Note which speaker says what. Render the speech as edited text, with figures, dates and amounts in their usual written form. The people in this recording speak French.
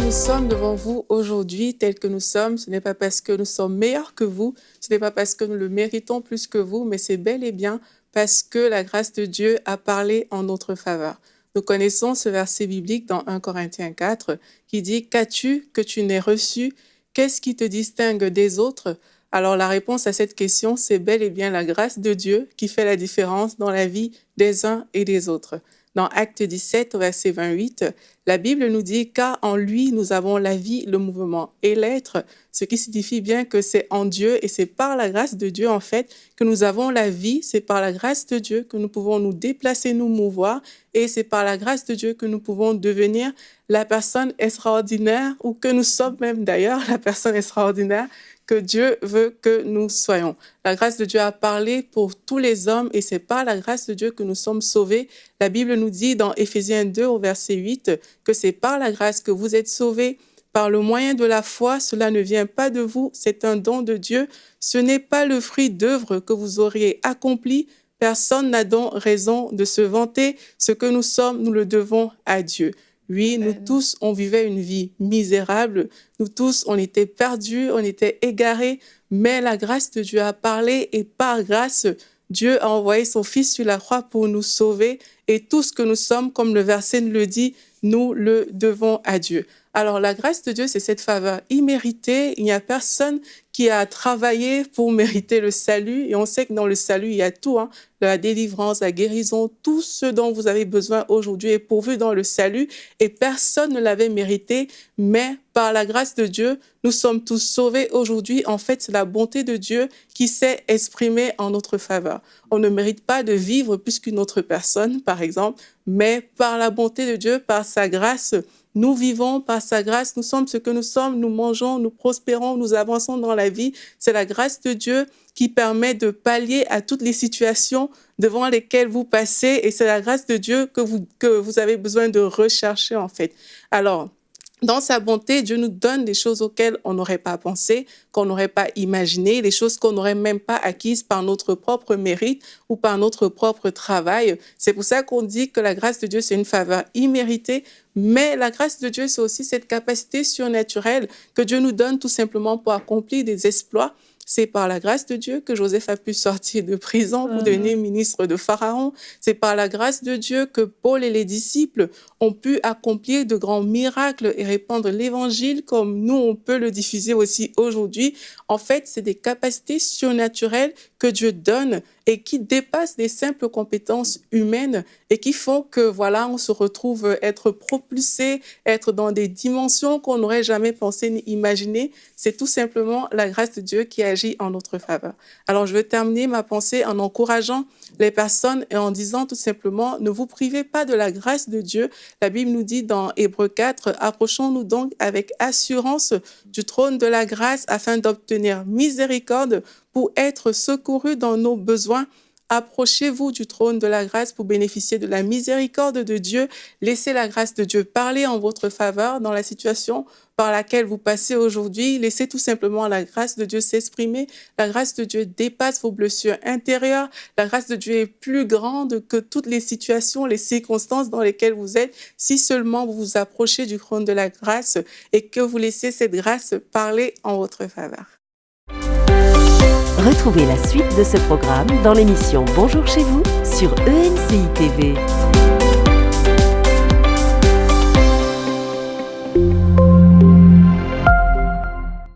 Speaker 1: nous sommes devant vous aujourd'hui tels que nous sommes, ce n'est pas parce que nous sommes meilleurs que vous, ce n'est pas parce que nous le méritons plus que vous, mais c'est bel et bien parce que la grâce de Dieu a parlé en notre faveur. Nous connaissons ce verset biblique dans 1 Corinthiens 4 qui dit « Qu'as-tu que tu n'aies reçu? Qu'est-ce qui te distingue des autres ?» Alors la réponse à cette question, c'est bel et bien la grâce de Dieu qui fait la différence dans la vie des uns et des autres. Dans Acte 17, verset 28, la Bible nous dit « Car en lui, nous avons la vie, le mouvement et l'être », ce qui signifie bien que c'est en Dieu et c'est par la grâce de Dieu, en fait, que nous avons la vie. C'est par la grâce de Dieu que nous pouvons nous déplacer, nous mouvoir et c'est par la grâce de Dieu que nous pouvons devenir la personne extraordinaire ou que nous sommes même d'ailleurs la personne extraordinaire que Dieu veut que nous soyons. La grâce de Dieu a parlé pour tous les hommes et c'est par la grâce de Dieu que nous sommes sauvés. La Bible nous dit dans Éphésiens 2 au verset 8 que c'est par la grâce que vous êtes sauvés. Par le moyen de la foi, cela ne vient pas de vous, c'est un don de Dieu. Ce n'est pas le fruit d'œuvres que vous auriez accompli. Personne n'a donc raison de se vanter. Ce que nous sommes, nous le devons à Dieu. Oui, nous tous, on vivait une vie misérable. Nous tous, on était perdus, on était égarés. Mais la grâce de Dieu a parlé et par grâce, Dieu a envoyé son Fils sur la croix pour nous sauver. Et tout ce que nous sommes, comme le verset nous le dit, nous le devons à Dieu. Alors, la grâce de Dieu, c'est cette faveur imméritée. Il n'y a personne qui a travaillé pour mériter le salut. Et on sait que dans le salut, il y a tout, la délivrance, la guérison, tout ce dont vous avez besoin aujourd'hui est pourvu dans le salut. Et personne ne l'avait mérité, mais par la grâce de Dieu, nous sommes tous sauvés aujourd'hui. En fait, c'est la bonté de Dieu qui s'est exprimée en notre faveur. On ne mérite pas de vivre plus qu'une autre personne, par exemple, mais par la bonté de Dieu, par sa grâce, nous vivons par sa grâce, nous sommes ce que nous sommes, nous mangeons, nous prospérons, nous avançons dans la vie. C'est la grâce de Dieu qui permet de pallier à toutes les situations devant lesquelles vous passez et c'est la grâce de Dieu que vous avez besoin de rechercher en fait. Alors, dans sa bonté, Dieu nous donne des choses auxquelles on n'aurait pas pensé, qu'on n'aurait pas imaginé, des choses qu'on n'aurait même pas acquises par notre propre mérite ou par notre propre travail. C'est pour ça qu'on dit que la grâce de Dieu, c'est une faveur imméritée, mais la grâce de Dieu, c'est aussi cette capacité surnaturelle que Dieu nous donne tout simplement pour accomplir des exploits. C'est par la grâce de Dieu que Joseph a pu sortir de prison pour devenir ministre de Pharaon. C'est par la grâce de Dieu que Paul et les disciples ont pu accomplir de grands miracles et répandre l'évangile comme nous, on peut le diffuser aussi aujourd'hui. En fait, c'est des capacités surnaturelles que Dieu donne et qui dépassent les simples compétences humaines et qui font que, voilà, on se retrouve être propulsé, être dans des dimensions qu'on n'aurait jamais pensé ni imaginé. C'est tout simplement la grâce de Dieu qui agit en notre faveur. Alors, je veux terminer ma pensée en encourageant les personnes et en disant tout simplement, ne vous privez pas de la grâce de Dieu. La Bible nous dit dans Hébreux 4, approchons-nous donc avec assurance du trône de la grâce afin d'obtenir miséricorde pour être secourus dans nos besoins. Approchez-vous du trône de la grâce pour bénéficier de la miséricorde de Dieu. Laissez la grâce de Dieu parler en votre faveur dans la situation par laquelle vous passez aujourd'hui. Laissez tout simplement la grâce de Dieu s'exprimer. La grâce de Dieu dépasse vos blessures intérieures. La grâce de Dieu est plus grande que toutes les situations, les circonstances dans lesquelles vous êtes. Si seulement vous vous approchez du trône de la grâce et que vous laissez cette grâce parler en votre faveur.
Speaker 2: Retrouvez la suite de ce programme dans l'émission Bonjour chez vous sur ENCI TV.